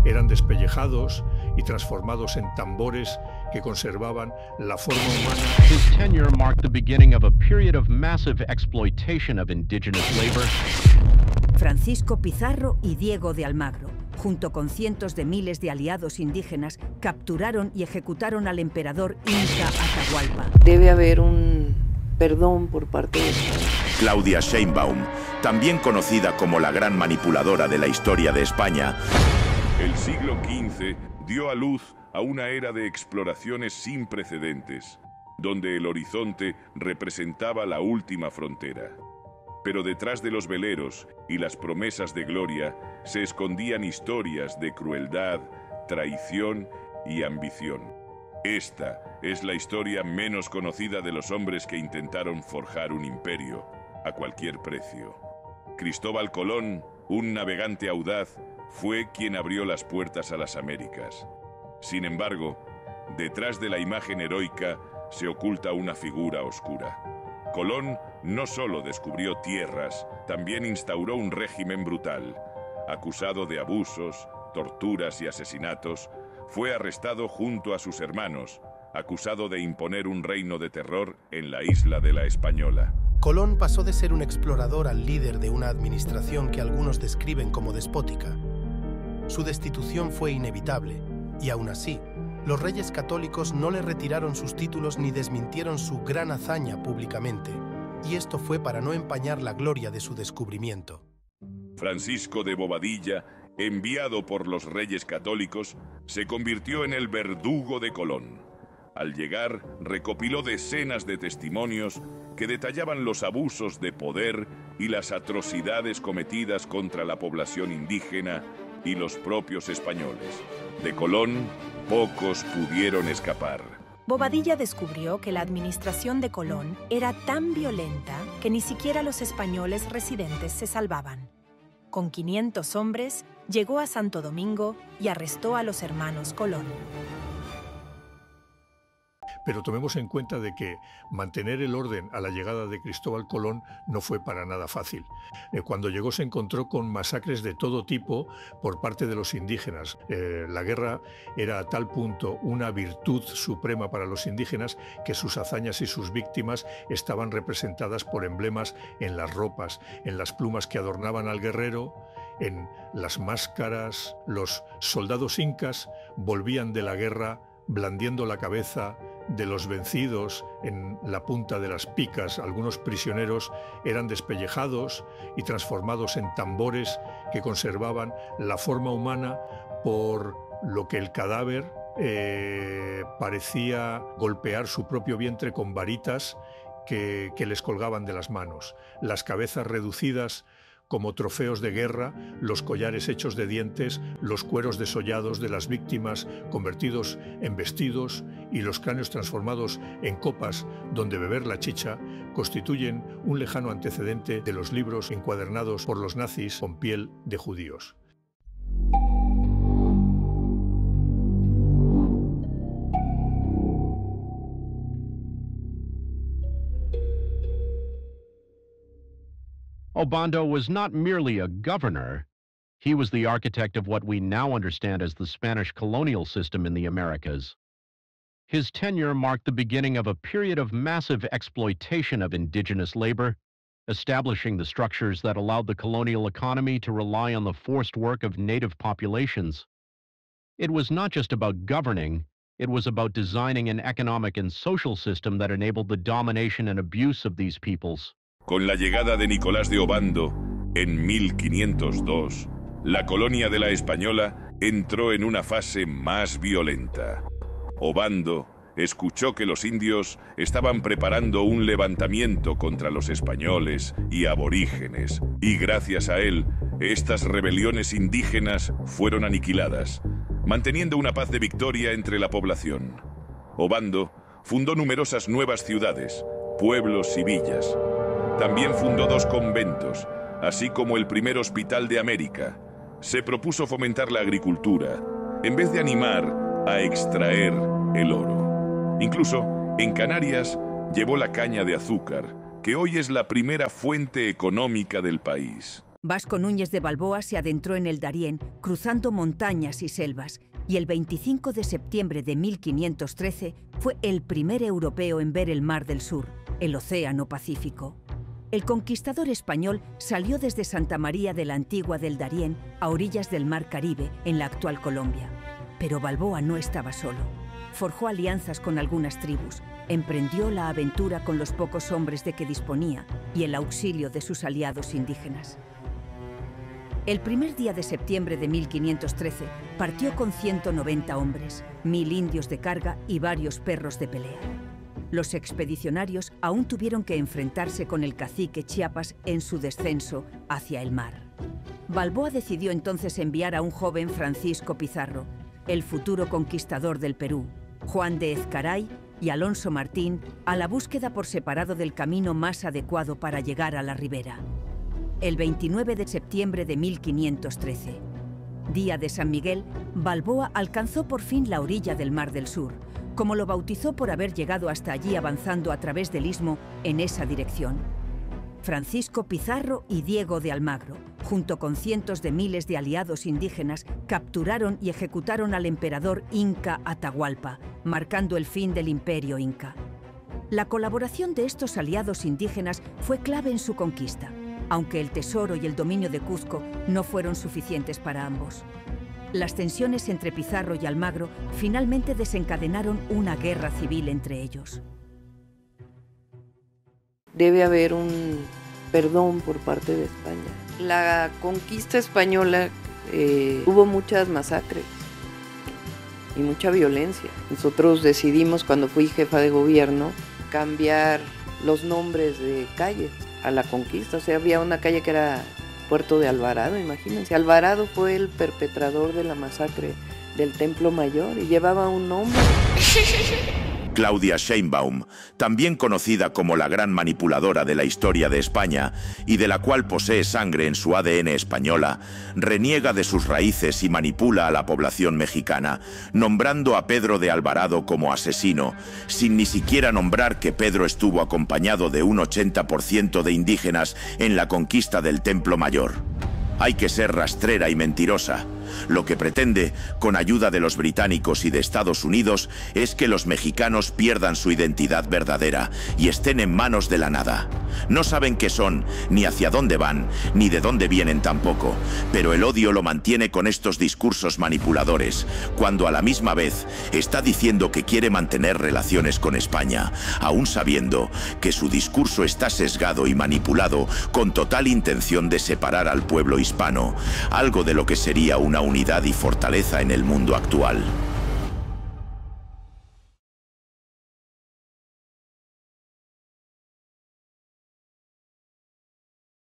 eran despellejados y transformados en tambores que conservaban la forma humana. His tenure marked the beginning of a period of massive exploitation of indigenous labor. Francisco Pizarro y Diego de Almagro, junto con cientos de miles de aliados indígenas, capturaron y ejecutaron al emperador Inca Atahualpa. Debe haber un perdón por parte de España. Claudia Sheinbaum, también conocida como la gran manipuladora de la historia de España. El siglo XV dio a luz a una era de exploraciones sin precedentes, donde el horizonte representaba la última frontera. Pero detrás de los veleros y las promesas de gloria se escondían historias de crueldad, traición y ambición. Esta es la historia menos conocida de los hombres que intentaron forjar un imperio a cualquier precio. Cristóbal Colón, un navegante audaz, fue quien abrió las puertas a las Américas. Sin embargo, detrás de la imagen heroica se oculta una figura oscura. Colón no solo descubrió tierras, también instauró un régimen brutal. Acusado de abusos, torturas y asesinatos, fue arrestado junto a sus hermanos, acusado de imponer un reino de terror en la isla de la Española. Colón pasó de ser un explorador al líder de una administración que algunos describen como despótica. Su destitución fue inevitable, y aún así, los reyes católicos no le retiraron sus títulos ni desmintieron su gran hazaña públicamente, y esto fue para no empañar la gloria de su descubrimiento. Francisco de Bobadilla, enviado por los reyes católicos, se convirtió en el verdugo de Colón. Al llegar, recopiló decenas de testimonios que detallaban los abusos de poder y las atrocidades cometidas contra la población indígena y los propios españoles. De Colón, pocos pudieron escapar. Bobadilla descubrió que la administración de Colón era tan violenta que ni siquiera los españoles residentes se salvaban. Con 500 hombres, llegó a Santo Domingo y arrestó a los hermanos Colón. Pero tomemos en cuenta de que mantener el orden a la llegada de Cristóbal Colón no fue para nada fácil. Cuando llegó se encontró con masacres de todo tipo por parte de los indígenas. La guerra era a tal punto una virtud suprema para los indígenas que sus hazañas y sus víctimas estaban representadas por emblemas en las ropas, en las plumas que adornaban al guerrero, en las máscaras. Los soldados incas volvían de la guerra blandiendo la cabeza de los vencidos en la punta de las picas. Algunos prisioneros eran despellejados y transformados en tambores que conservaban la forma humana, por lo que el cadáver parecía golpear su propio vientre con varitas que les colgaban de las manos. Las cabezas reducidas como trofeos de guerra, los collares hechos de dientes, los cueros desollados de las víctimas convertidos en vestidos y los cráneos transformados en copas donde beber la chicha, constituyen un lejano antecedente de los libros encuadernados por los nazis con piel de judíos. Obando was not merely a governor. He was the architect of what we now understand as the Spanish colonial system in the Americas. His tenure marked the beginning of a period of massive exploitation of indigenous labor, establishing the structures that allowed the colonial economy to rely on the forced work of native populations. It was not just about governing, it was about designing an economic and social system that enabled the domination and abuse of these peoples. Con la llegada de Nicolás de Obando, en 1502, la colonia de la Española entró en una fase más violenta. Obando escuchó que los indios estaban preparando un levantamiento contra los españoles y aborígenes, y gracias a él, estas rebeliones indígenas fueron aniquiladas, manteniendo una paz de victoria entre la población. Obando fundó numerosas nuevas ciudades, pueblos y villas. También fundó 2 conventos, así como el primer hospital de América. Se propuso fomentar la agricultura, en vez de animar a extraer el oro. Incluso, en Canarias, llevó la caña de azúcar, que hoy es la primera fuente económica del país. Vasco Núñez de Balboa se adentró en el Darién, cruzando montañas y selvas, y el 25 de septiembre de 1513 fue el primer europeo en ver el Mar del Sur, el Océano Pacífico. El conquistador español salió desde Santa María de la Antigua del Darién a orillas del Mar Caribe, en la actual Colombia. Pero Balboa no estaba solo. Forjó alianzas con algunas tribus, emprendió la aventura con los pocos hombres de que disponía y el auxilio de sus aliados indígenas. El primer día de septiembre de 1513 partió con 190 hombres, 1000 indios de carga y varios perros de pelea. Los expedicionarios aún tuvieron que enfrentarse con el cacique Chiapas en su descenso hacia el mar. Balboa decidió entonces enviar a un joven Francisco Pizarro, el futuro conquistador del Perú, Juan de Ezcaray y Alonso Martín, a la búsqueda por separado del camino más adecuado para llegar a la ribera. El 29 de septiembre de 1513, día de San Miguel, Balboa alcanzó por fin la orilla del Mar del Sur, como lo bautizó por haber llegado hasta allí avanzando a través del istmo en esa dirección. Francisco Pizarro y Diego de Almagro, junto con cientos de miles de aliados indígenas, capturaron y ejecutaron al emperador inca Atahualpa, marcando el fin del imperio inca. La colaboración de estos aliados indígenas fue clave en su conquista, aunque el tesoro y el dominio de Cuzco no fueron suficientes para ambos. Las tensiones entre Pizarro y Almagro finalmente desencadenaron una guerra civil entre ellos. Debe haber un perdón por parte de España. La conquista española hubo muchas masacres y mucha violencia. Nosotros decidimos, cuando fui jefa de gobierno, cambiar los nombres de calles a la conquista. O sea, había una calle que era Puerto de Alvarado, imagínense. Alvarado fue el perpetrador de la masacre del Templo Mayor y llevaba un nombre. Claudia Sheinbaum, también conocida como la gran manipuladora de la historia de España y de la cual posee sangre en su ADN española, reniega de sus raíces y manipula a la población mexicana, nombrando a Pedro de Alvarado como asesino, sin ni siquiera nombrar que Pedro estuvo acompañado de un 80% de indígenas en la conquista del Templo Mayor. Hay que ser rastrera y mentirosa. Lo que pretende, con ayuda de los británicos y de Estados Unidos, es que los mexicanos pierdan su identidad verdadera y estén en manos de la nada. No saben qué son, ni hacia dónde van, ni de dónde vienen tampoco, pero el odio lo mantiene con estos discursos manipuladores, cuando a la misma vez está diciendo que quiere mantener relaciones con España, aún sabiendo que su discurso está sesgado y manipulado con total intención de separar al pueblo hispano, algo de lo que sería una unidad y fortaleza en el mundo actual.